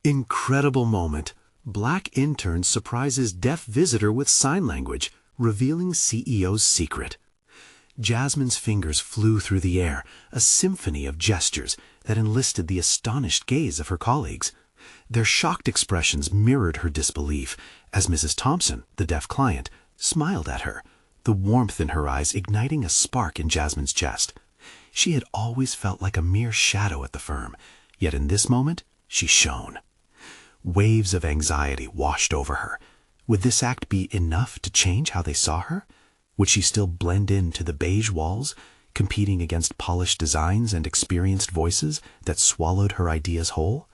Incredible moment. Black intern surprises deaf visitor with sign language, revealing CEO's secret. Jasmine's fingers flew through the air, a symphony of gestures that enlisted the astonished gaze of her colleagues. Their shocked expressions mirrored her disbelief as Mrs. Thompson, the deaf client, smiled at her, the warmth in her eyes igniting a spark in Jasmine's chest. She had always felt like a mere shadow at the firm, yet in this moment she shone. Waves of anxiety washed over her. Would this act be enough to change how they saw her? Would she still blend into the beige walls, competing against polished designs and experienced voices that swallowed her ideas whole?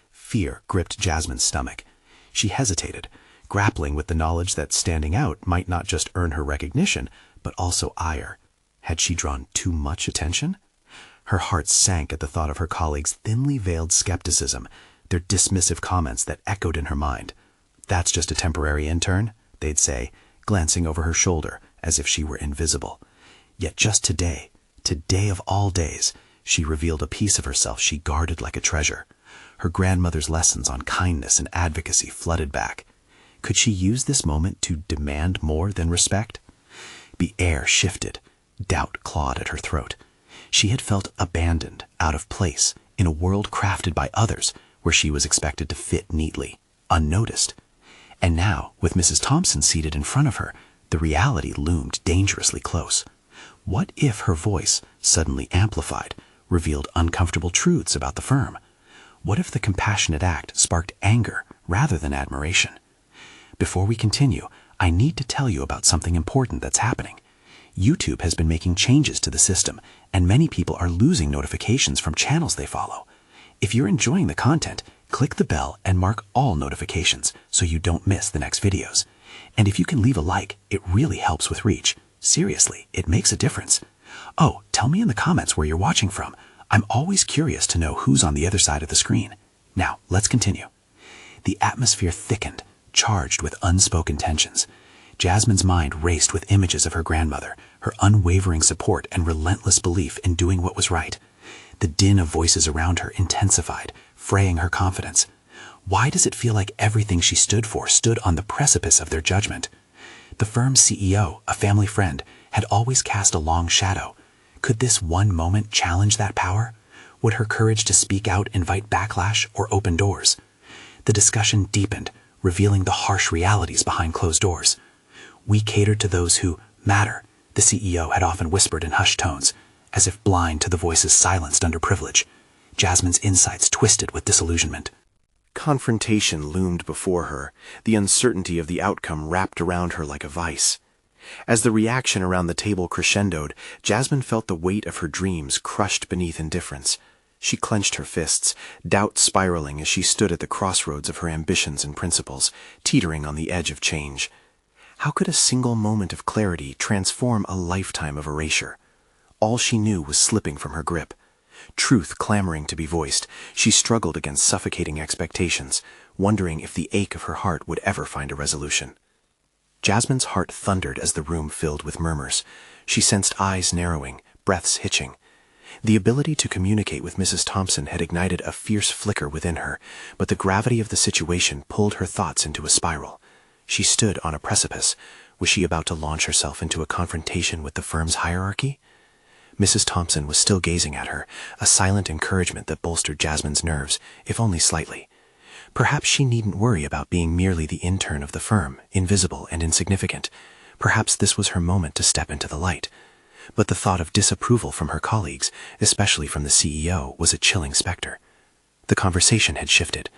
Fear gripped Jasmine's stomach. She hesitated, grappling with the knowledge that standing out might not just earn her recognition, but also ire. Had she drawn too much attention? Her heart sank at the thought of her colleagues' thinly veiled skepticism, their dismissive comments that echoed in her mind. "That's just a temporary intern," they'd say, glancing over her shoulder as if she were invisible. Yet just today of all days, she revealed a piece of herself she guarded like a treasure. Her grandmother's lessons on kindness and advocacy flooded back. Could she use this moment to demand more than respect? The air shifted. Doubt clawed at her throat. She had felt abandoned, out of place, in a world crafted by others, where she was expected to fit neatly, unnoticed. And now, with Mrs. Thompson seated in front of her, the reality loomed dangerously close. What if her voice, suddenly amplified, revealed uncomfortable truths about the firm? What if the compassionate act sparked anger rather than admiration? Before we continue, I need to tell you about something important that's happening. YouTube has been making changes to the system, and many people are losing notifications from channels they follow. If you're enjoying the content, click the bell and mark all notifications so you don't miss the next videos. And if you can leave a like, it really helps with reach. Seriously, it makes a difference. Oh, tell me in the comments where you're watching from. I'm always curious to know who's on the other side of the screen. Now, let's continue. The atmosphere thickened, charged with unspoken tensions. Jasmine's mind raced with images of her grandmother, her unwavering support and relentless belief in doing what was right. The din of voices around her intensified, fraying her confidence. Why does it feel like everything she stood for stood on the precipice of their judgment? The firm's CEO, a family friend, had always cast a long shadow. Could this one moment challenge that power? Would her courage to speak out invite backlash or open doors? The discussion deepened, revealing the harsh realities behind closed doors. "We cater to those who matter," the CEO had often whispered in hushed tones, as if blind to the voices silenced under privilege. Jasmine's insights twisted with disillusionment. Confrontation loomed before her, the uncertainty of the outcome wrapped around her like a vice. As the reaction around the table crescendoed, Jasmine felt the weight of her dreams crushed beneath indifference. She clenched her fists, doubt spiraling as she stood at the crossroads of her ambitions and principles, teetering on the edge of change. How could a single moment of clarity transform a lifetime of erasure? All she knew was slipping from her grip. Truth clamoring to be voiced, she struggled against suffocating expectations, wondering if the ache of her heart would ever find a resolution. Jasmine's heart thundered as the room filled with murmurs. She sensed eyes narrowing, breaths hitching. The ability to communicate with Mrs. Thompson had ignited a fierce flicker within her, but the gravity of the situation pulled her thoughts into a spiral. She stood on a precipice. Was she about to launch herself into a confrontation with the firm's hierarchy? Mrs. Thompson was still gazing at her, a silent encouragement that bolstered Jasmine's nerves, if only slightly. Perhaps she needn't worry about being merely the intern of the firm, invisible and insignificant. Perhaps this was her moment to step into the light. But the thought of disapproval from her colleagues, especially from the CEO, was a chilling specter. The conversation had shifted.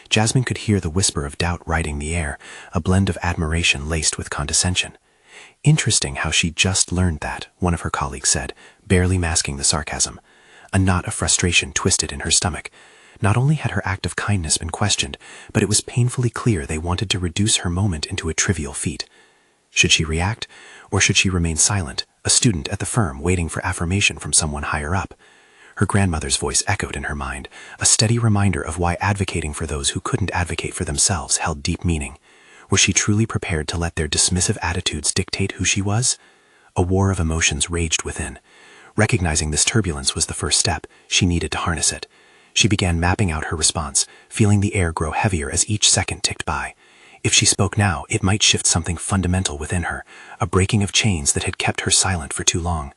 Jasmine could hear the whisper of doubt riding the air, a blend of admiration laced with condescension. "Interesting how she just learned that," one of her colleagues said, barely masking the sarcasm. A knot of frustration twisted in her stomach. Not only had her act of kindness been questioned, but it was painfully clear they wanted to reduce her moment into a trivial feat. Should she react, or should she remain silent, a student at the firm waiting for affirmation from someone higher up? Her grandmother's voice echoed in her mind, a steady reminder of why advocating for those who couldn't advocate for themselves held deep meaning. Was she truly prepared to let their dismissive attitudes dictate who she was? A war of emotions raged within. Recognizing this turbulence was the first step. She needed to harness it. She began mapping out her response, feeling the air grow heavier as each second ticked by. If she spoke now, it might shift something fundamental within her, a breaking of chains that had kept her silent for too long.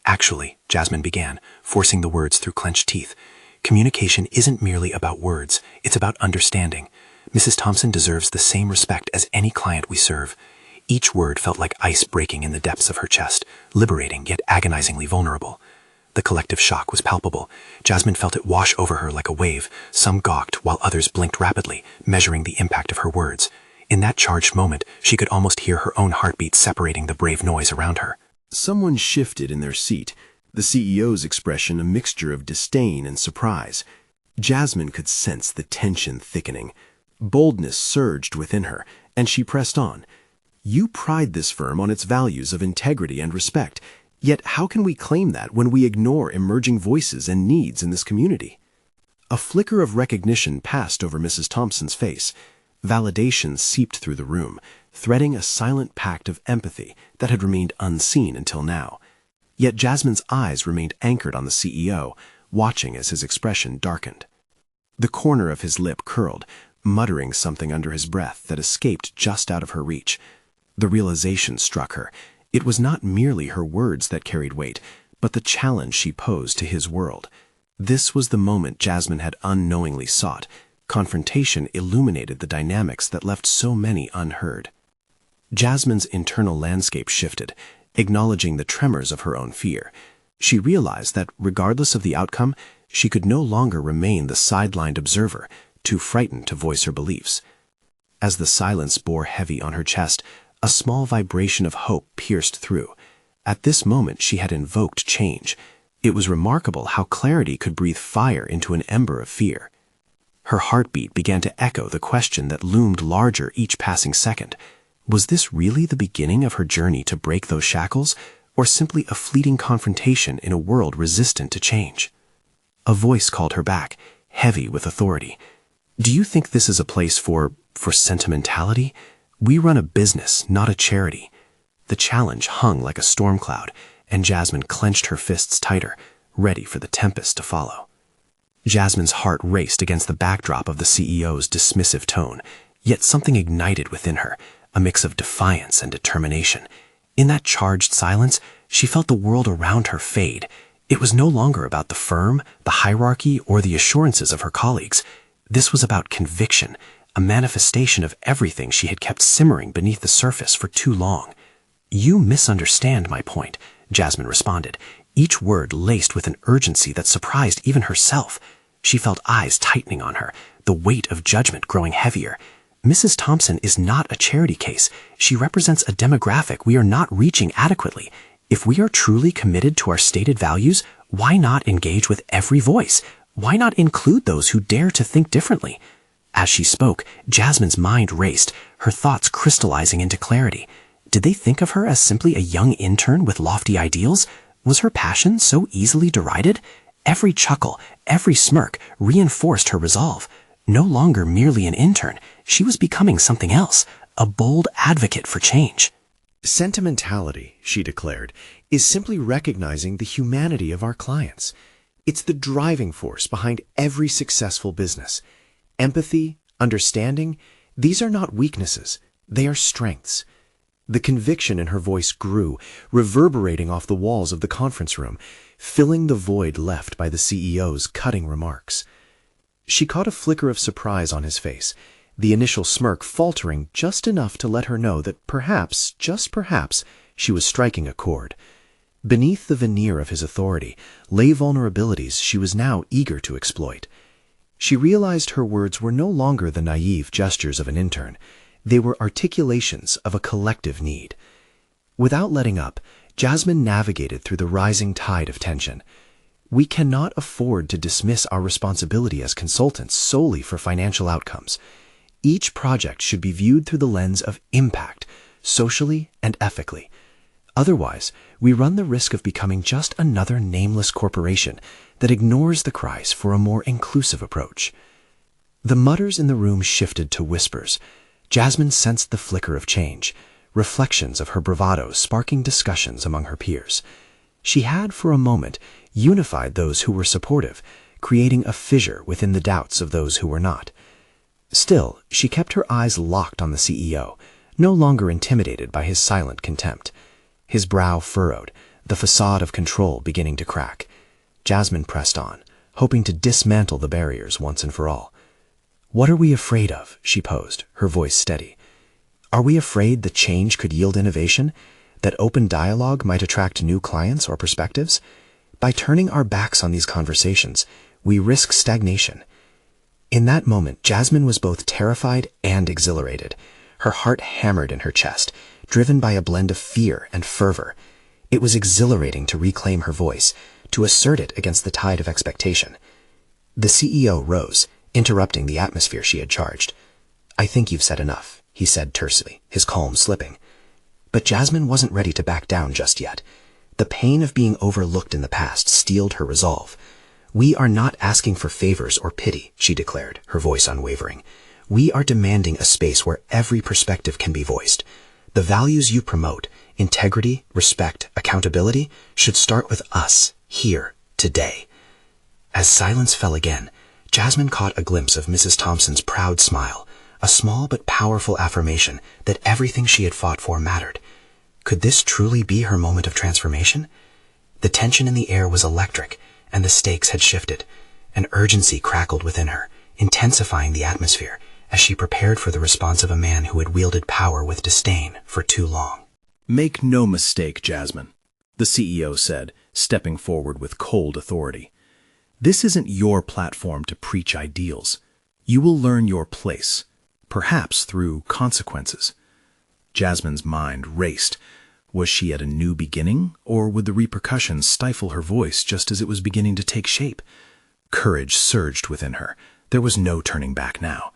Actually, Jasmine began, forcing the words through clenched teeth, communication isn't merely about words, it's about understanding. Mrs. Thompson deserves the same respect as any client we serve. Each word felt like ice breaking in the depths of her chest, liberating yet agonizingly vulnerable. The collective shock was palpable. Jasmine felt it wash over her like a wave. Some gawked, while others blinked rapidly, measuring the impact of her words. In that charged moment, she could almost hear her own heartbeat separating the brave noise around her. Someone shifted in their seat, the CEO's expression a mixture of disdain and surprise. Jasmine could sense the tension thickening. Boldness surged within her, and she pressed on. You pride this firm on its values of integrity and respect. Yet how can we claim that when we ignore emerging voices and needs in this community? A flicker of recognition passed over Mrs. Thompson's face. Validation seeped through the room, threading a silent pact of empathy that had remained unseen until now. Yet Jasmine's eyes remained anchored on the CEO, watching as his expression darkened. The corner of his lip curled, muttering something under his breath that escaped just out of her reach. The realization struck her. It was not merely her words that carried weight, but the challenge she posed to his world. This was the moment Jasmine had unknowingly sought. Confrontation illuminated the dynamics that left so many unheard. Jasmine's internal landscape shifted, acknowledging the tremors of her own fear. She realized that, regardless of the outcome, she could no longer remain the sidelined observer, too frightened to voice her beliefs. As the silence bore heavy on her chest, a small vibration of hope pierced through. At this moment she had invoked change. It was remarkable how clarity could breathe fire into an ember of fear. Her heartbeat began to echo the question that loomed larger each passing second. Was this really the beginning of her journey to break those shackles, or simply a fleeting confrontation in a world resistant to change? A voice called her back, heavy with authority. Do you think this is a place for sentimentality? We run a business, not a charity. The challenge hung like a storm cloud, and Jasmine clenched her fists tighter, ready for the tempest to follow. Jasmine's heart raced against the backdrop of the CEO's dismissive tone, yet something ignited within her, a mix of defiance and determination. In that charged silence, she felt the world around her fade. It was no longer about the firm, the hierarchy, or the assurances of her colleagues. This was about conviction, a manifestation of everything she had kept simmering beneath the surface for too long. You misunderstand my point, Jasmine responded, each word laced with an urgency that surprised even herself. She felt eyes tightening on her, the weight of judgment growing heavier. Mrs. Thompson is not a charity case. She represents a demographic we are not reaching adequately. If we are truly committed to our stated values, why not engage with every voice? Why not include those who dare to think differently? As she spoke, Jasmine's mind raced, her thoughts crystallizing into clarity. Did they think of her as simply a young intern with lofty ideals? Was her passion so easily derided? Every chuckle, every smirk reinforced her resolve. No longer merely an intern, she was becoming something else, a bold advocate for change. Sentimentality, she declared, is simply recognizing the humanity of our clients. It's the driving force behind every successful business. Empathy, understanding, these are not weaknesses, they are strengths. The conviction in her voice grew, reverberating off the walls of the conference room, filling the void left by the CEO's cutting remarks. She caught a flicker of surprise on his face, the initial smirk faltering just enough to let her know that perhaps, just perhaps, she was striking a chord. Beneath the veneer of his authority lay vulnerabilities she was now eager to exploit. She realized her words were no longer the naive gestures of an intern. They were articulations of a collective need. Without letting up, Jasmine navigated through the rising tide of tension. We cannot afford to dismiss our responsibility as consultants solely for financial outcomes. Each project should be viewed through the lens of impact, socially and ethically. Otherwise, we run the risk of becoming just another nameless corporation that ignores the cries for a more inclusive approach. The mutters in the room shifted to whispers. Jasmine sensed the flicker of change, reflections of her bravado sparking discussions among her peers. She had, for a moment, unified those who were supportive, creating a fissure within the doubts of those who were not. Still, she kept her eyes locked on the CEO, no longer intimidated by his silent contempt. His brow furrowed, the facade of control beginning to crack. Jasmine pressed on, hoping to dismantle the barriers once and for all. "What are we afraid of?" she posed, her voice steady. "Are we afraid that change could yield innovation? That open dialogue might attract new clients or perspectives? By turning our backs on these conversations, we risk stagnation." In that moment, Jasmine was both terrified and exhilarated. Her heart hammered in her chest, driven by a blend of fear and fervor. It was exhilarating to reclaim her voice, to assert it against the tide of expectation. The CEO rose, interrupting the atmosphere she had charged. "I think you've said enough," he said tersely, his calm slipping. But Jasmine wasn't ready to back down just yet. The pain of being overlooked in the past steeled her resolve. "We are not asking for favors or pity," she declared, her voice unwavering. "We are demanding a space where every perspective can be voiced. The values you promote, integrity, respect, accountability, should start with us, here, today." As silence fell again, Jasmine caught a glimpse of Mrs. Thompson's proud smile, a small but powerful affirmation that everything she had fought for mattered. Could this truly be her moment of transformation? The tension in the air was electric, and the stakes had shifted. An urgency crackled within her, intensifying the atmosphere as she prepared for the response of a man who had wielded power with disdain for too long. "Make no mistake, Jasmine," the CEO said, stepping forward with cold authority. "This isn't your platform to preach ideals. You will learn your place, perhaps through consequences." Jasmine's mind raced. Was she at a new beginning, or would the repercussions stifle her voice just as it was beginning to take shape? Courage surged within her. There was no turning back now.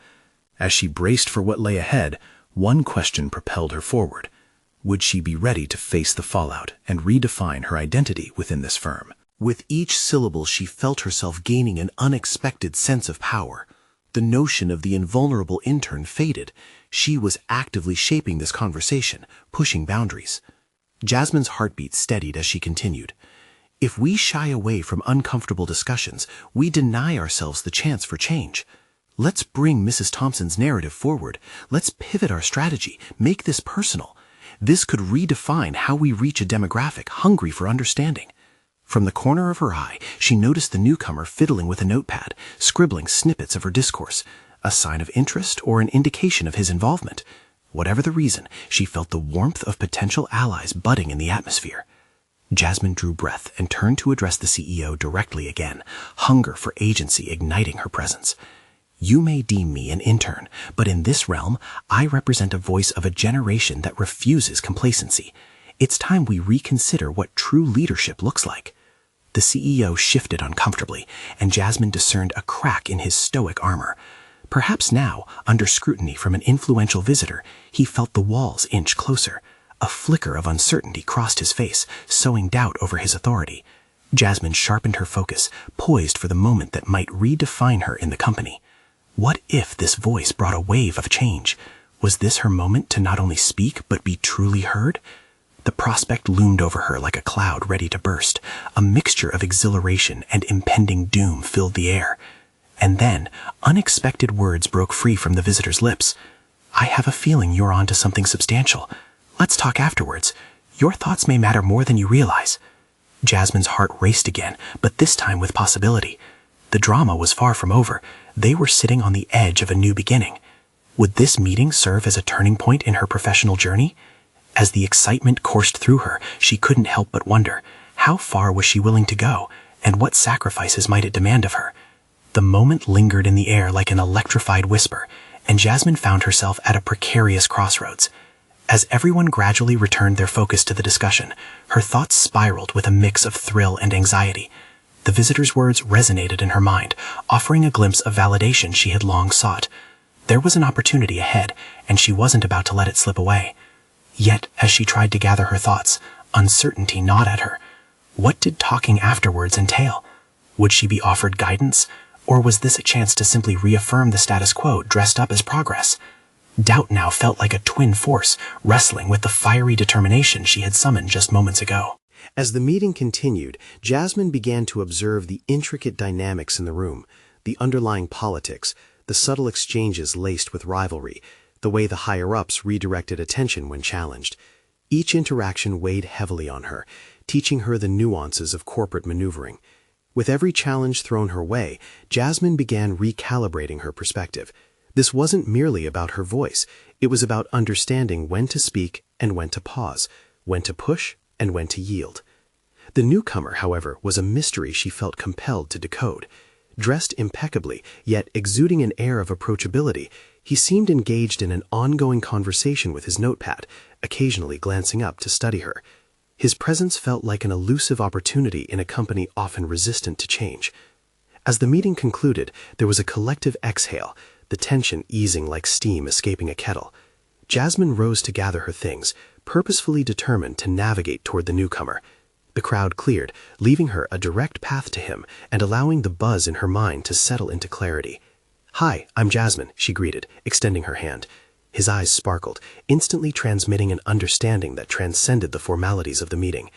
As she braced for what lay ahead, one question propelled her forward. Would she be ready to face the fallout and redefine her identity within this firm? With each syllable, she felt herself gaining an unexpected sense of power. The notion of the invulnerable intern faded. She was actively shaping this conversation, pushing boundaries. Jasmine's heartbeat steadied as she continued. "If we shy away from uncomfortable discussions, we deny ourselves the chance for change. Let's bring Mrs. Thompson's narrative forward. Let's pivot our strategy, make this personal. This could redefine how we reach a demographic hungry for understanding." From the corner of her eye, she noticed the newcomer fiddling with a notepad, scribbling snippets of her discourse, a sign of interest or an indication of his involvement. Whatever the reason, she felt the warmth of potential allies budding in the atmosphere. Jasmine drew breath and turned to address the CEO directly again, hunger for agency igniting her presence. "You may deem me an intern, but in this realm, I represent a voice of a generation that refuses complacency. It's time we reconsider what true leadership looks like." The CEO shifted uncomfortably, and Jasmine discerned a crack in his stoic armor. Perhaps now, under scrutiny from an influential visitor, he felt the walls inch closer. A flicker of uncertainty crossed his face, sowing doubt over his authority. Jasmine sharpened her focus, poised for the moment that might redefine her in the company. What if this voice brought a wave of change? Was this her moment to not only speak, but be truly heard? The prospect loomed over her like a cloud ready to burst. A mixture of exhilaration and impending doom filled the air. And then, unexpected words broke free from the visitor's lips. "I have a feeling you're on to something substantial. Let's talk afterwards. Your thoughts may matter more than you realize." Jasmine's heart raced again, but this time with possibility. The drama was far from over. They were sitting on the edge of a new beginning. Would this meeting serve as a turning point in her professional journey? As the excitement coursed through her, she couldn't help but wonder, how far was she willing to go, and what sacrifices might it demand of her? The moment lingered in the air like an electrified whisper, and Jasmine found herself at a precarious crossroads. As everyone gradually returned their focus to the discussion, her thoughts spiraled with a mix of thrill and anxiety. The visitor's words resonated in her mind, offering a glimpse of validation she had long sought. There was an opportunity ahead, and she wasn't about to let it slip away. Yet, as she tried to gather her thoughts, uncertainty gnawed at her. What did talking afterwards entail? Would she be offered guidance, or was this a chance to simply reaffirm the status quo dressed up as progress? Doubt now felt like a twin force, wrestling with the fiery determination she had summoned just moments ago. As the meeting continued, Jasmine began to observe the intricate dynamics in the room, the underlying politics, the subtle exchanges laced with rivalry, the way the higher-ups redirected attention when challenged. Each interaction weighed heavily on her, teaching her the nuances of corporate maneuvering. With every challenge thrown her way, Jasmine began recalibrating her perspective. This wasn't merely about her voice. It was about understanding when to speak and when to pause, when to push and when to yield. The newcomer, however, was a mystery she felt compelled to decode. Dressed impeccably, yet exuding an air of approachability, he seemed engaged in an ongoing conversation with his notepad, occasionally glancing up to study her. His presence felt like an elusive opportunity in a company often resistant to change. As the meeting concluded, there was a collective exhale, the tension easing like steam escaping a kettle. Jasmine rose to gather her things, purposefully determined to navigate toward the newcomer. The crowd cleared, leaving her a direct path to him and allowing the buzz in her mind to settle into clarity. "Hi, I'm Jasmine," she greeted, extending her hand. His eyes sparkled, instantly transmitting an understanding that transcended the formalities of the meeting.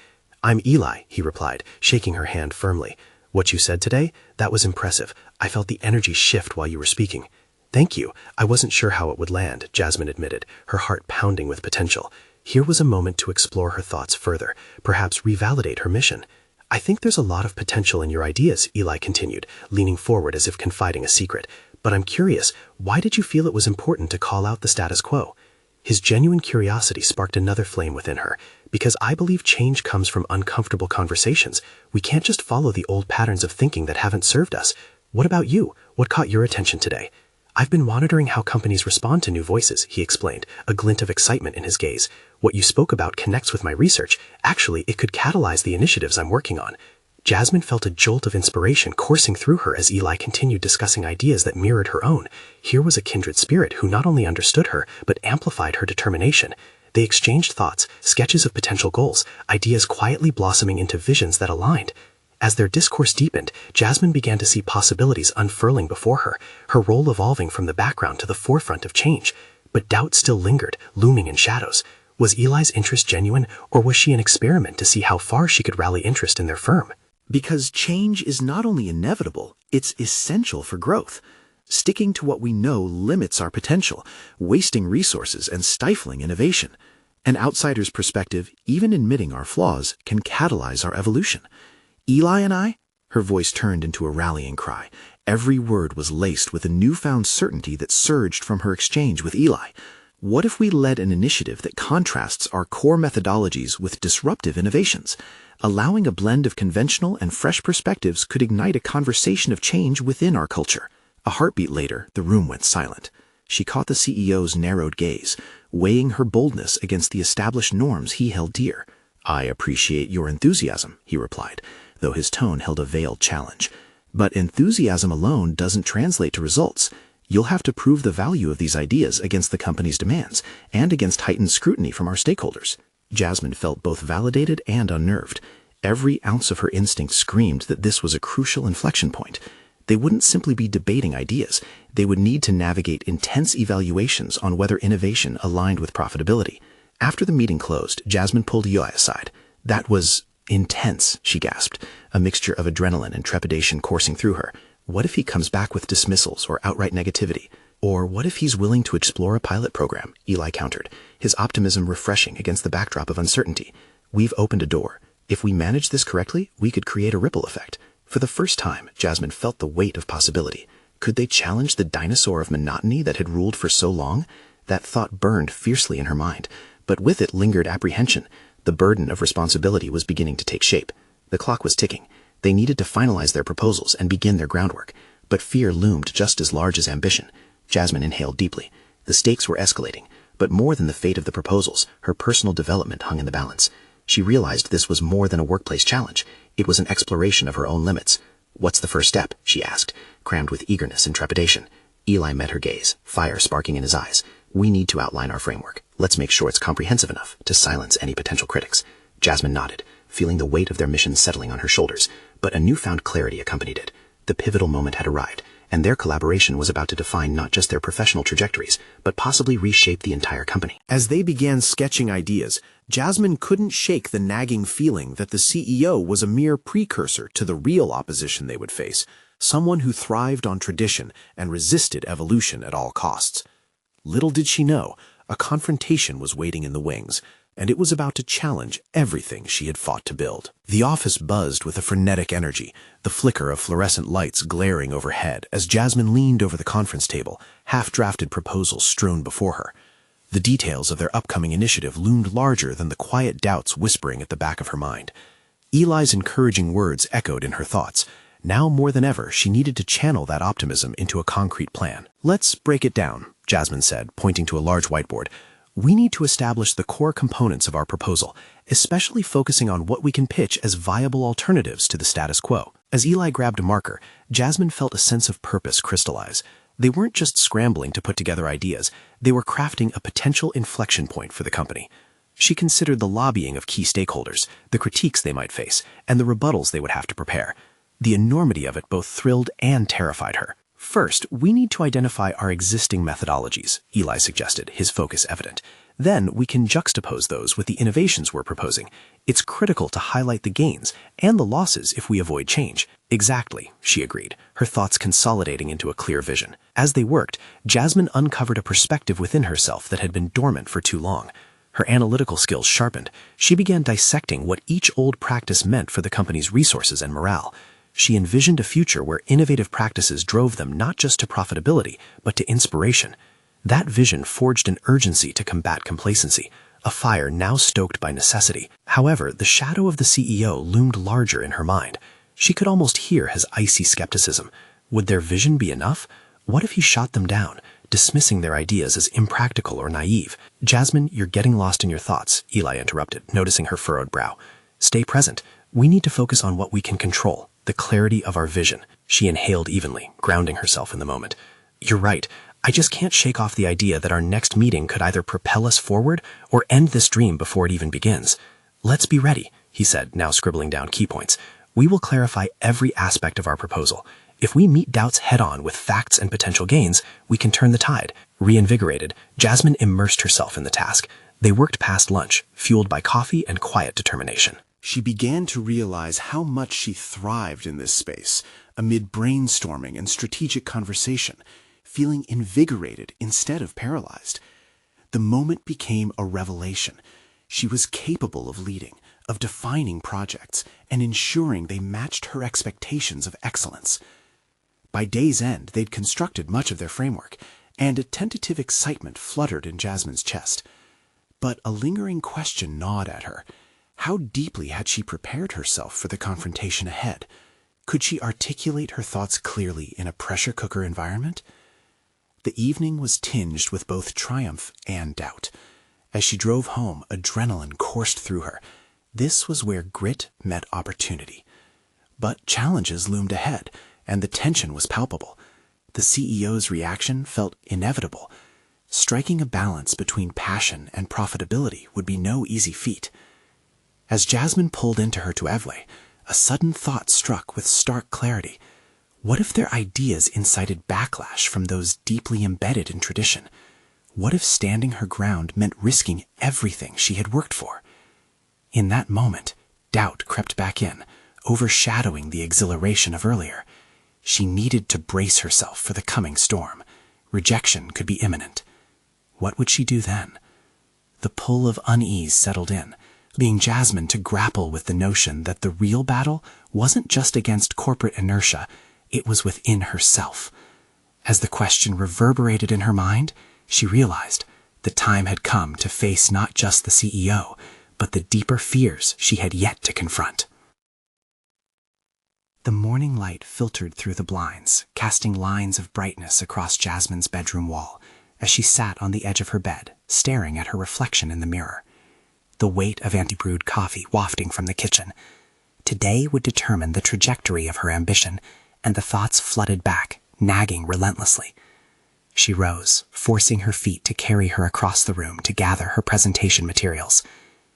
"I'm Eli," he replied, shaking her hand firmly. "What you said today? That was impressive. I felt the energy shift while you were speaking." "Thank you. I wasn't sure how it would land," Jasmine admitted, her heart pounding with potential. Here was a moment to explore her thoughts further, perhaps revalidate her mission. "I think there's a lot of potential in your ideas," Eli continued, leaning forward as if confiding a secret. "But I'm curious, why did you feel it was important to call out the status quo?" His genuine curiosity sparked another flame within her. "Because I believe change comes from uncomfortable conversations. We can't just follow the old patterns of thinking that haven't served us. What about you? What caught your attention today?" "I've been monitoring how companies respond to new voices," he explained, a glint of excitement in his gaze. "What you spoke about connects with my research. Actually, it could catalyze the initiatives I'm working on." Jasmine felt a jolt of inspiration coursing through her as Eli continued discussing ideas that mirrored her own. Here was a kindred spirit who not only understood her, but amplified her determination. They exchanged thoughts, sketches of potential goals, ideas quietly blossoming into visions that aligned. As their discourse deepened, Jasmine began to see possibilities unfurling before her, her role evolving from the background to the forefront of change. But doubt still lingered, looming in shadows. Was Eli's interest genuine, or was she an experiment to see how far she could rally interest in their firm? Because change is not only inevitable, it's essential for growth. Sticking to what we know limits our potential, wasting resources and stifling innovation. An outsider's perspective, even admitting our flaws, can catalyze our evolution. Eli and I, her voice turned into a rallying cry. Every word was laced with a newfound certainty that surged from her exchange with Eli. What if we led an initiative that contrasts our core methodologies with disruptive innovations? Allowing a blend of conventional and fresh perspectives could ignite a conversation of change within our culture. A heartbeat later, the room went silent. She caught the CEO's narrowed gaze, weighing her boldness against the established norms he held dear. "I appreciate your enthusiasm," he replied, though his tone held a veiled challenge. "But enthusiasm alone doesn't translate to results. You'll have to prove the value of these ideas against the company's demands and against heightened scrutiny from our stakeholders." Jasmine felt both validated and unnerved. Every ounce of her instinct screamed that this was a crucial inflection point. They wouldn't simply be debating ideas. They would need to navigate intense evaluations on whether innovation aligned with profitability. After the meeting closed, Jasmine pulled Eli aside. "That was intense," she gasped, a mixture of adrenaline and trepidation coursing through her. What if he comes back with dismissals or outright negativity? Or what if he's willing to explore a pilot program? Eli countered, his optimism refreshing against the backdrop of uncertainty. "We've opened a door. If we manage this correctly, we could create a ripple effect." For the first time, Jasmine felt the weight of possibility. Could they challenge the dinosaur of monotony that had ruled for so long? That thought burned fiercely in her mind, but with it lingered apprehension. The burden of responsibility was beginning to take shape. The clock was ticking. They needed to finalize their proposals and begin their groundwork. But fear loomed just as large as ambition. Jasmine inhaled deeply. The stakes were escalating, but more than the fate of the proposals, her personal development hung in the balance. She realized this was more than a workplace challenge. It was an exploration of her own limits. "What's the first step?" she asked, crammed with eagerness and trepidation. Eli met her gaze, fire sparking in his eyes. "We need to outline our framework. Let's make sure it's comprehensive enough to silence any potential critics." Jasmine nodded, feeling the weight of their mission settling on her shoulders, but a newfound clarity accompanied it. The pivotal moment had arrived, and their collaboration was about to define not just their professional trajectories, but possibly reshape the entire company. As they began sketching ideas, Jasmine couldn't shake the nagging feeling that the CEO was a mere precursor to the real opposition they would face, someone who thrived on tradition and resisted evolution at all costs. Little did she know, a confrontation was waiting in the wings, and it was about to challenge everything she had fought to build. The office buzzed with a frenetic energy, the flicker of fluorescent lights glaring overhead as Jasmine leaned over the conference table, half-drafted proposals strewn before her. The details of their upcoming initiative loomed larger than the quiet doubts whispering at the back of her mind. Eli's encouraging words echoed in her thoughts. Now more than ever, she needed to channel that optimism into a concrete plan. "Let's break it down," Jasmine said, pointing to a large whiteboard. "We need to establish the core components of our proposal, especially focusing on what we can pitch as viable alternatives to the status quo." As Eli grabbed a marker, Jasmine felt a sense of purpose crystallize. They weren't just scrambling to put together ideas, they were crafting a potential inflection point for the company. She considered the lobbying of key stakeholders, the critiques they might face, and the rebuttals they would have to prepare. The enormity of it both thrilled and terrified her. "First, we need to identify our existing methodologies," Eli suggested, his focus evident. "Then we can juxtapose those with the innovations we're proposing. It's critical to highlight the gains and the losses if we avoid change." "Exactly," she agreed, her thoughts consolidating into a clear vision. As they worked, Jasmine uncovered a perspective within herself that had been dormant for too long. Her analytical skills sharpened. She began dissecting what each old practice meant for the company's resources and morale. She envisioned a future where innovative practices drove them not just to profitability, but to inspiration. That vision forged an urgency to combat complacency, a fire now stoked by necessity. However, the shadow of the CEO loomed larger in her mind. She could almost hear his icy skepticism. Would their vision be enough? What if he shot them down, dismissing their ideas as impractical or naive? "Jasmine, you're getting lost in your thoughts," Eli interrupted, noticing her furrowed brow. "Stay present. We need to focus on what we can control, the clarity of our vision." She inhaled evenly, grounding herself in the moment. "You're right. I just can't shake off the idea that our next meeting could either propel us forward or end this dream before it even begins." "Let's be ready," he said, now scribbling down key points. "We will clarify every aspect of our proposal. If we meet doubts head-on with facts and potential gains, we can turn the tide." Reinvigorated, Jasmine immersed herself in the task. They worked past lunch, fueled by coffee and quiet determination. She began to realize how much she thrived in this space, amid brainstorming and strategic conversation, feeling invigorated instead of paralyzed. The moment became a revelation. She was capable of leading, of defining projects, and ensuring they matched her expectations of excellence. By day's end, they'd constructed much of their framework, and a tentative excitement fluttered in Jasmine's chest. But a lingering question gnawed at her. How deeply had she prepared herself for the confrontation ahead? Could she articulate her thoughts clearly in a pressure cooker environment? The evening was tinged with both triumph and doubt. As she drove home, adrenaline coursed through her. This was where grit met opportunity. But challenges loomed ahead, and the tension was palpable. The CEO's reaction felt inevitable. Striking a balance between passion and profitability would be no easy feat. As Jasmine pulled into her Tuevle, a sudden thought struck with stark clarity. What if their ideas incited backlash from those deeply embedded in tradition? What if standing her ground meant risking everything she had worked for? In that moment, doubt crept back in, overshadowing the exhilaration of earlier. She needed to brace herself for the coming storm. Rejection could be imminent. What would she do then? The pull of unease settled in, leading Jasmine to grapple with the notion that the real battle wasn't just against corporate inertia, it was within herself. As the question reverberated in her mind, she realized the time had come to face not just the CEO, but the deeper fears she had yet to confront. The morning light filtered through the blinds, casting lines of brightness across Jasmine's bedroom wall, as she sat on the edge of her bed, staring at her reflection in the mirror. The weight of anti-brewed coffee wafting from the kitchen. Today would determine the trajectory of her ambition, and the thoughts flooded back, nagging relentlessly. She rose, forcing her feet to carry her across the room to gather her presentation materials.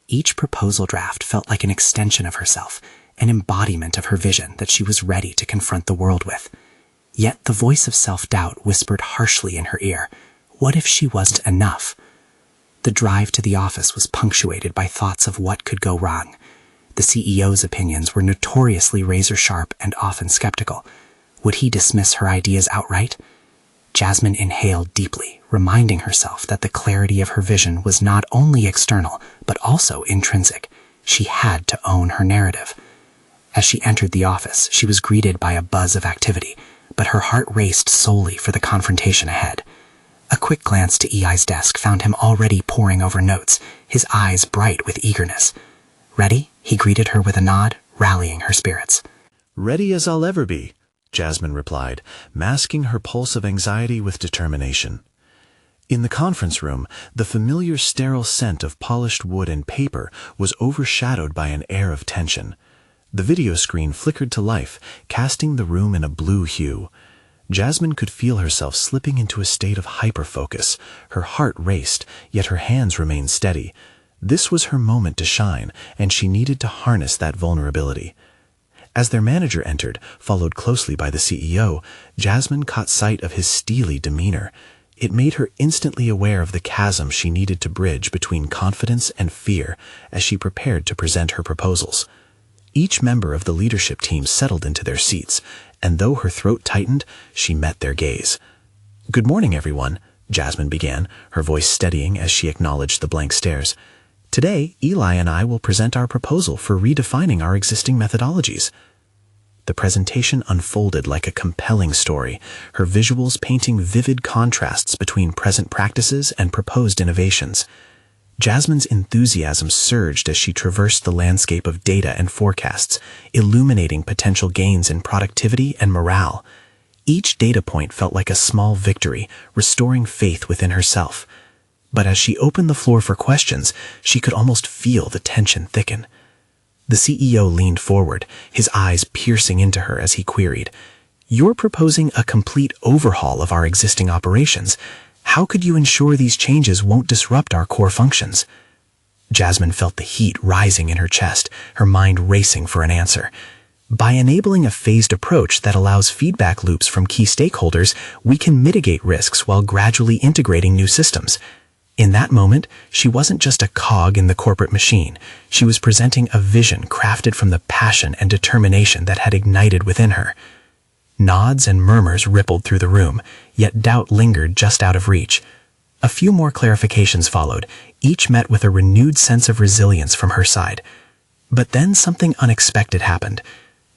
Each proposal draft felt like an extension of herself, an embodiment of her vision that she was ready to confront the world with. Yet the voice of self-doubt whispered harshly in her ear, what if she wasn't enough? The drive to the office was punctuated by thoughts of what could go wrong. The CEO's opinions were notoriously razor-sharp and often skeptical. Would he dismiss her ideas outright? Jasmine inhaled deeply, reminding herself that the clarity of her vision was not only external, but also intrinsic. She had to own her narrative. As she entered the office, she was greeted by a buzz of activity, but her heart raced solely for the confrontation ahead. A quick glance to EI's desk found him already poring over notes, his eyes bright with eagerness. Ready? He greeted her with a nod, rallying her spirits. Ready as I'll ever be, Jasmine replied, masking her pulse of anxiety with determination. In the conference room, the familiar sterile scent of polished wood and paper was overshadowed by an air of tension. The video screen flickered to life, casting the room in a blue hue. Jasmine could feel herself slipping into a state of hyperfocus. Her heart raced, yet her hands remained steady. This was her moment to shine, and she needed to harness that vulnerability. As their manager entered, followed closely by the CEO, Jasmine caught sight of his steely demeanor. It made her instantly aware of the chasm she needed to bridge between confidence and fear as she prepared to present her proposals. Each member of the leadership team settled into their seats, and though her throat tightened, she met their gaze. "Good morning, everyone," Jasmine began, her voice steadying as she acknowledged the blank stares. "Today, Eli and I will present our proposal for redefining our existing methodologies." The presentation unfolded like a compelling story, her visuals painting vivid contrasts between present practices and proposed innovations. Jasmine's enthusiasm surged as she traversed the landscape of data and forecasts, illuminating potential gains in productivity and morale. Each data point felt like a small victory, restoring faith within herself. But as she opened the floor for questions, she could almost feel the tension thicken. The CEO leaned forward, his eyes piercing into her as he queried, "You're proposing a complete overhaul of our existing operations. How could you ensure these changes won't disrupt our core functions?" Jasmine felt the heat rising in her chest, her mind racing for an answer. "By enabling a phased approach that allows feedback loops from key stakeholders, we can mitigate risks while gradually integrating new systems." In that moment, she wasn't just a cog in the corporate machine. She was presenting a vision crafted from the passion and determination that had ignited within her. Nods and murmurs rippled through the room, yet doubt lingered just out of reach. A few more clarifications followed, each met with a renewed sense of resilience from her side. But then something unexpected happened.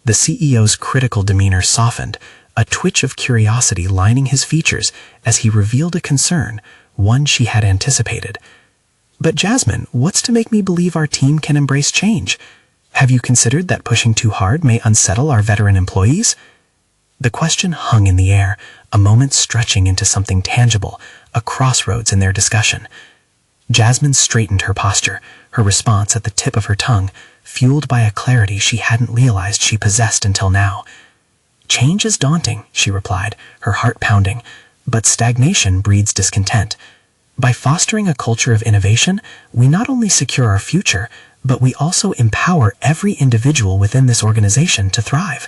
The CEO's critical demeanor softened, a twitch of curiosity lining his features as he revealed a concern, one she had anticipated. "But Jasmine, what's to make me believe our team can embrace change? Have you considered that pushing too hard may unsettle our veteran employees?" The question hung in the air, a moment stretching into something tangible, a crossroads in their discussion. Jasmine straightened her posture, her response at the tip of her tongue, fueled by a clarity she hadn't realized she possessed until now. "Change is daunting," she replied, her heart pounding, "but stagnation breeds discontent. By fostering a culture of innovation, we not only secure our future, but we also empower every individual within this organization to thrive."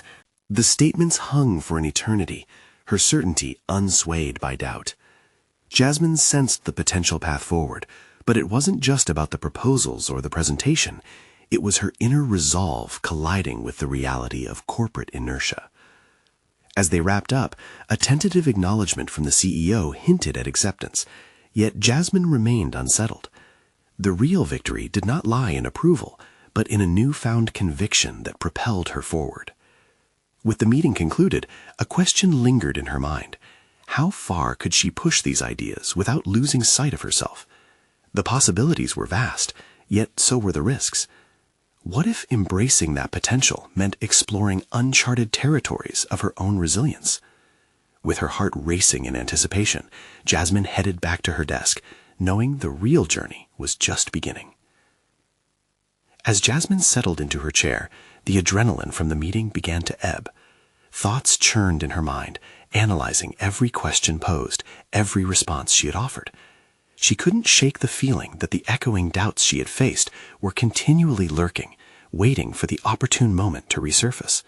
The statements hung for an eternity, her certainty unswayed by doubt. Jasmine sensed the potential path forward, but it wasn't just about the proposals or the presentation. It was her inner resolve colliding with the reality of corporate inertia. As they wrapped up, a tentative acknowledgement from the CEO hinted at acceptance, yet Jasmine remained unsettled. The real victory did not lie in approval, but in a newfound conviction that propelled her forward. With the meeting concluded, a question lingered in her mind. How far could she push these ideas without losing sight of herself? The possibilities were vast, yet so were the risks. What if embracing that potential meant exploring uncharted territories of her own resilience? With her heart racing in anticipation, Jasmine headed back to her desk, knowing the real journey was just beginning. As Jasmine settled into her chair, the adrenaline from the meeting began to ebb. Thoughts churned in her mind, analyzing every question posed, every response she had offered. She couldn't shake the feeling that the echoing doubts she had faced were continually lurking, waiting for the opportune moment to resurface.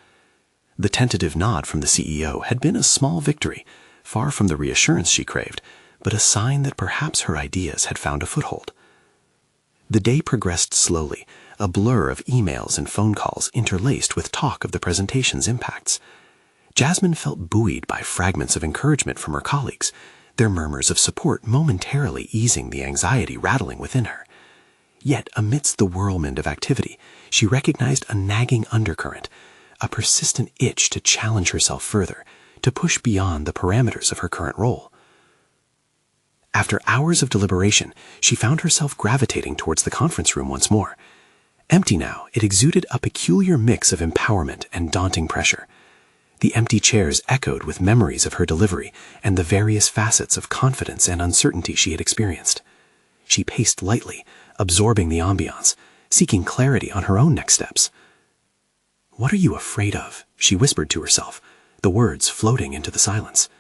The tentative nod from the CEO had been a small victory, far from the reassurance she craved, but a sign that perhaps her ideas had found a foothold. The day progressed slowly, a blur of emails and phone calls interlaced with talk of the presentation's impacts. Jasmine felt buoyed by fragments of encouragement from her colleagues, their murmurs of support momentarily easing the anxiety rattling within her. Yet, amidst the whirlwind of activity, she recognized a nagging undercurrent, a persistent itch to challenge herself further, to push beyond the parameters of her current role. After hours of deliberation, she found herself gravitating towards the conference room once more. Empty now, it exuded a peculiar mix of empowerment and daunting pressure. The empty chairs echoed with memories of her delivery and the various facets of confidence and uncertainty she had experienced. She paced lightly, absorbing the ambiance, seeking clarity on her own next steps. "What are you afraid of?" she whispered to herself, the words floating into the silence.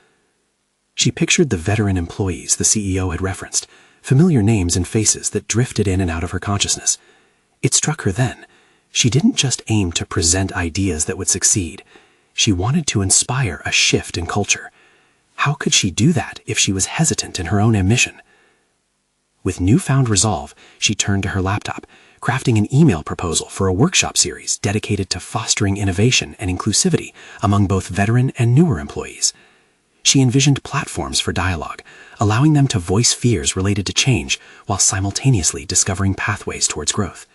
She pictured the veteran employees the CEO had referenced, familiar names and faces that drifted in and out of her consciousness. It struck her then. She didn't just aim to present ideas that would succeed. She wanted to inspire a shift in culture. How could she do that if she was hesitant in her own ambition? With newfound resolve, she turned to her laptop, crafting an email proposal for a workshop series dedicated to fostering innovation and inclusivity among both veteran and newer employees. She envisioned platforms for dialogue, allowing them to voice fears related to change while simultaneously discovering pathways towards growth.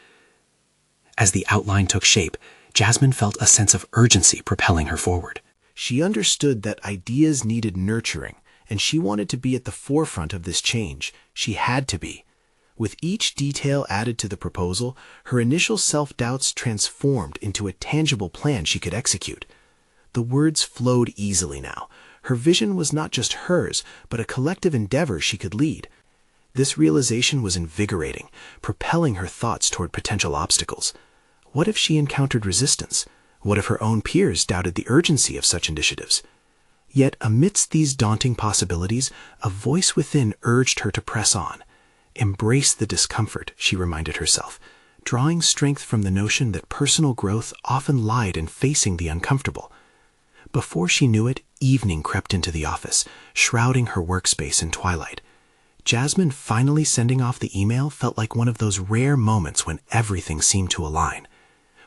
As the outline took shape, Jasmine felt a sense of urgency propelling her forward. She understood that ideas needed nurturing, and she wanted to be at the forefront of this change. She had to be. With each detail added to the proposal, her initial self-doubts transformed into a tangible plan she could execute. The words flowed easily now. Her vision was not just hers, but a collective endeavor she could lead. This realization was invigorating, propelling her thoughts toward potential obstacles. What if she encountered resistance? What if her own peers doubted the urgency of such initiatives? Yet amidst these daunting possibilities, a voice within urged her to press on. Embrace the discomfort, she reminded herself, drawing strength from the notion that personal growth often lied in facing the uncomfortable. Before she knew it, evening crept into the office, shrouding her workspace in twilight. Jasmine finally sending off the email felt like one of those rare moments when everything seemed to align.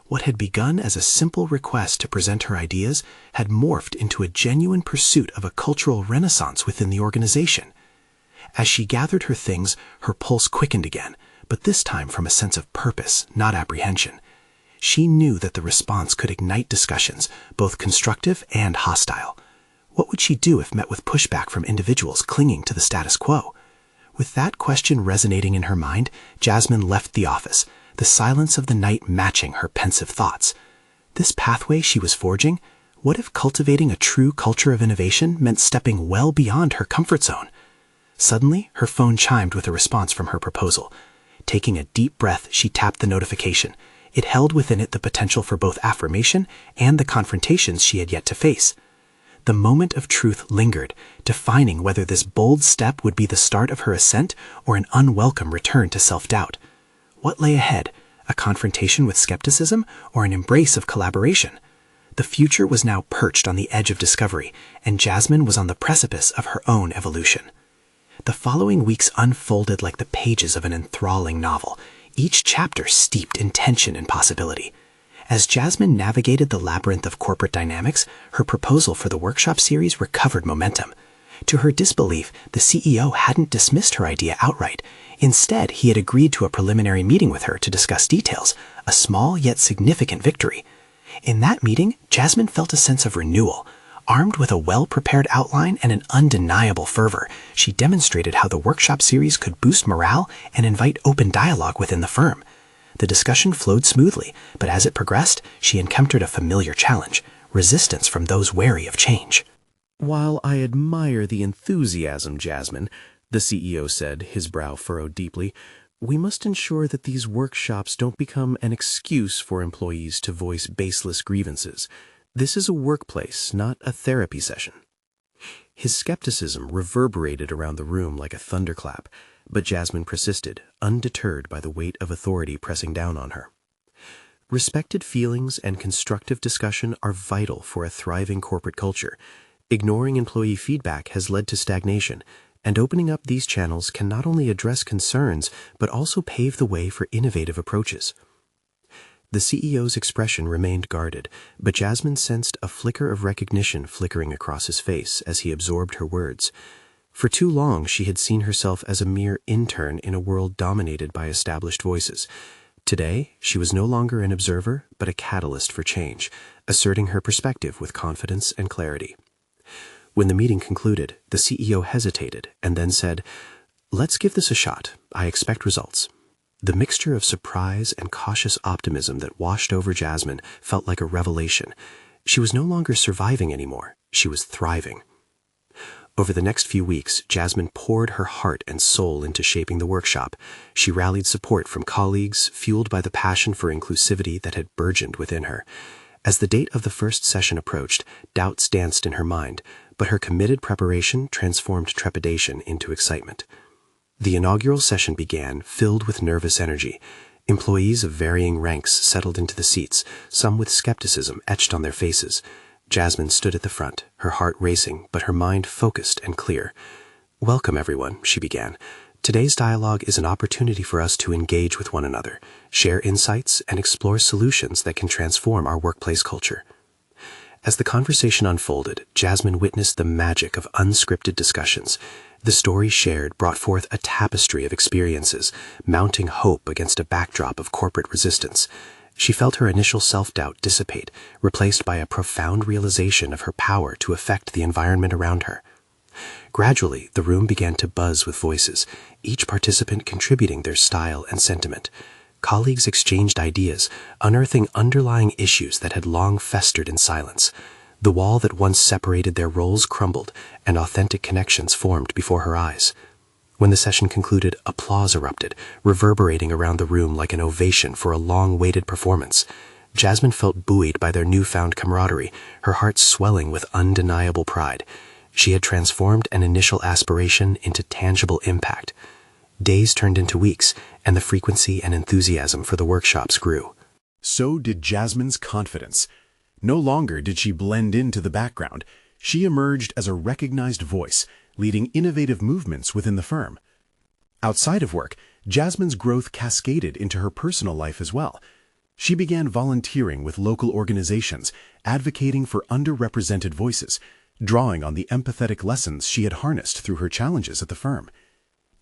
What had begun as a simple request to present her ideas had morphed into a genuine pursuit of a cultural renaissance within the organization. As she gathered her things, her pulse quickened again, but this time from a sense of purpose, not apprehension. She knew that the response could ignite discussions, both constructive and hostile. What would she do if met with pushback from individuals clinging to the status quo? With that question resonating in her mind, Jasmine left the office, the silence of the night matching her pensive thoughts. This pathway she was forging, what if cultivating a true culture of innovation meant stepping well beyond her comfort zone? Suddenly, her phone chimed with a response from her proposal. Taking a deep breath, she tapped the notification. It held within it the potential for both affirmation and the confrontations she had yet to face. The moment of truth lingered, defining whether this bold step would be the start of her ascent or an unwelcome return to self-doubt. What lay ahead? A confrontation with skepticism or an embrace of collaboration? The future was now perched on the edge of discovery, and Jasmine was on the precipice of her own evolution. The following weeks unfolded like the pages of an enthralling novel, each chapter steeped in tension and possibility. As Jasmine navigated the labyrinth of corporate dynamics, her proposal for the workshop series recovered momentum. To her disbelief, the CEO hadn't dismissed her idea outright. Instead, he had agreed to a preliminary meeting with her to discuss details, a small yet significant victory. In that meeting, Jasmine felt a sense of renewal. Armed with a well-prepared outline and an undeniable fervor, she demonstrated how the workshop series could boost morale and invite open dialogue within the firm. The discussion flowed smoothly, but as it progressed, she encountered a familiar challenge: resistance from those wary of change. "While I admire the enthusiasm, Jasmine," the CEO said, his brow furrowed deeply, "we must ensure that these workshops don't become an excuse for employees to voice baseless grievances. This is a workplace, not a therapy session." His skepticism reverberated around the room like a thunderclap, but Jasmine persisted, undeterred by the weight of authority pressing down on her. Respected feelings and constructive discussion are vital for a thriving corporate culture. Ignoring employee feedback has led to stagnation, and opening up these channels can not only address concerns but also pave the way for innovative approaches. The CEO's expression remained guarded, but Jasmine sensed a flicker of recognition flickering across his face as he absorbed her words. For too long, she had seen herself as a mere intern in a world dominated by established voices. Today, she was no longer an observer, but a catalyst for change, asserting her perspective with confidence and clarity. When the meeting concluded, the CEO hesitated and then said, "Let's give this a shot. I expect results." The mixture of surprise and cautious optimism that washed over Jasmine felt like a revelation. She was no longer surviving anymore. She was thriving. Over the next few weeks, Jasmine poured her heart and soul into shaping the workshop. She rallied support from colleagues, fueled by the passion for inclusivity that had burgeoned within her. As the date of the first session approached, doubts danced in her mind, but her committed preparation transformed trepidation into excitement. The inaugural session began, filled with nervous energy. Employees of varying ranks settled into the seats, some with skepticism etched on their faces. Jasmine stood at the front, her heart racing, but her mind focused and clear. "Welcome, everyone," she began. "Today's dialogue is an opportunity for us to engage with one another, share insights, and explore solutions that can transform our workplace culture." As the conversation unfolded, Jasmine witnessed the magic of unscripted discussions. The stories shared brought forth a tapestry of experiences, mounting hope against a backdrop of corporate resistance. She felt her initial self-doubt dissipate, replaced by a profound realization of her power to affect the environment around her. Gradually, the room began to buzz with voices, each participant contributing their style and sentiment. Colleagues exchanged ideas, unearthing underlying issues that had long festered in silence. The wall that once separated their roles crumbled, and authentic connections formed before her eyes. When the session concluded, applause erupted, reverberating around the room like an ovation for a long-awaited performance. Jasmine felt buoyed by their newfound camaraderie, her heart swelling with undeniable pride. She had transformed an initial aspiration into tangible impact. Days turned into weeks, and the frequency and enthusiasm for the workshops grew. So did Jasmine's confidence. No longer did she blend into the background. She emerged as a recognized voice, leading innovative movements within the firm. Outside of work, Jasmine's growth cascaded into her personal life as well. She began volunteering with local organizations, advocating for underrepresented voices, drawing on the empathetic lessons she had harnessed through her challenges at the firm.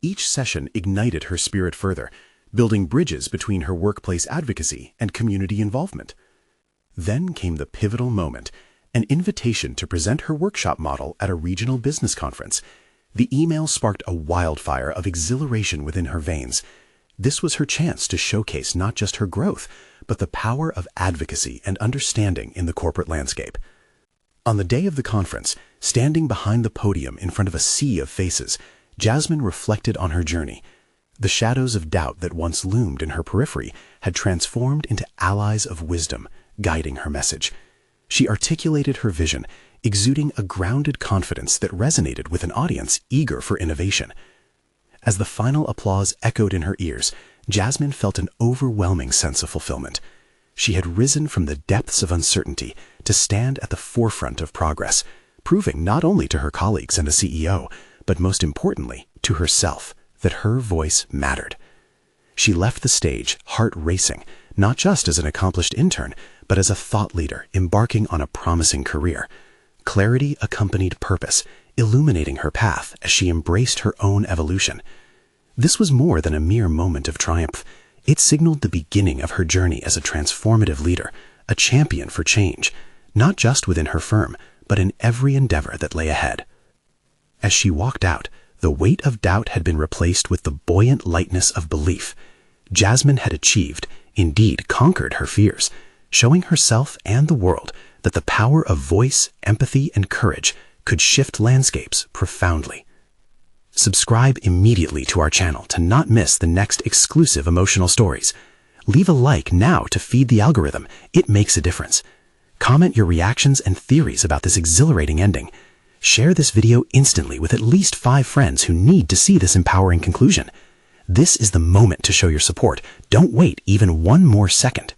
Each session ignited her spirit further, building bridges between her workplace advocacy and community involvement. Then came the pivotal moment, an invitation to present her workshop model at a regional business conference. The email sparked a wildfire of exhilaration within her veins. This was her chance to showcase not just her growth, but the power of advocacy and understanding in the corporate landscape. On the day of the conference, standing behind the podium in front of a sea of faces, Jasmine reflected on her journey. The shadows of doubt that once loomed in her periphery had transformed into allies of wisdom, guiding her message. She articulated her vision, exuding a grounded confidence that resonated with an audience eager for innovation. As the final applause echoed in her ears, Jasmine felt an overwhelming sense of fulfillment. She had risen from the depths of uncertainty to stand at the forefront of progress, proving not only to her colleagues and the CEO, but most importantly, to herself, that her voice mattered. She left the stage, heart racing, not just as an accomplished intern, but as a thought leader embarking on a promising career. Clarity accompanied purpose, illuminating her path as she embraced her own evolution. This was more than a mere moment of triumph. It signaled the beginning of her journey as a transformative leader, a champion for change, not just within her firm, but in every endeavor that lay ahead. As she walked out, the weight of doubt had been replaced with the buoyant lightness of belief. Jasmine had achieved, indeed conquered her fears, showing herself and the world that the power of voice, empathy, and courage could shift landscapes profoundly. Subscribe immediately to our channel to not miss the next exclusive emotional stories. Leave a like now to feed the algorithm. It makes a difference. Comment your reactions and theories about this exhilarating ending. Share this video instantly with at least 5 friends who need to see this empowering conclusion. This is the moment to show your support. Don't wait even one more second.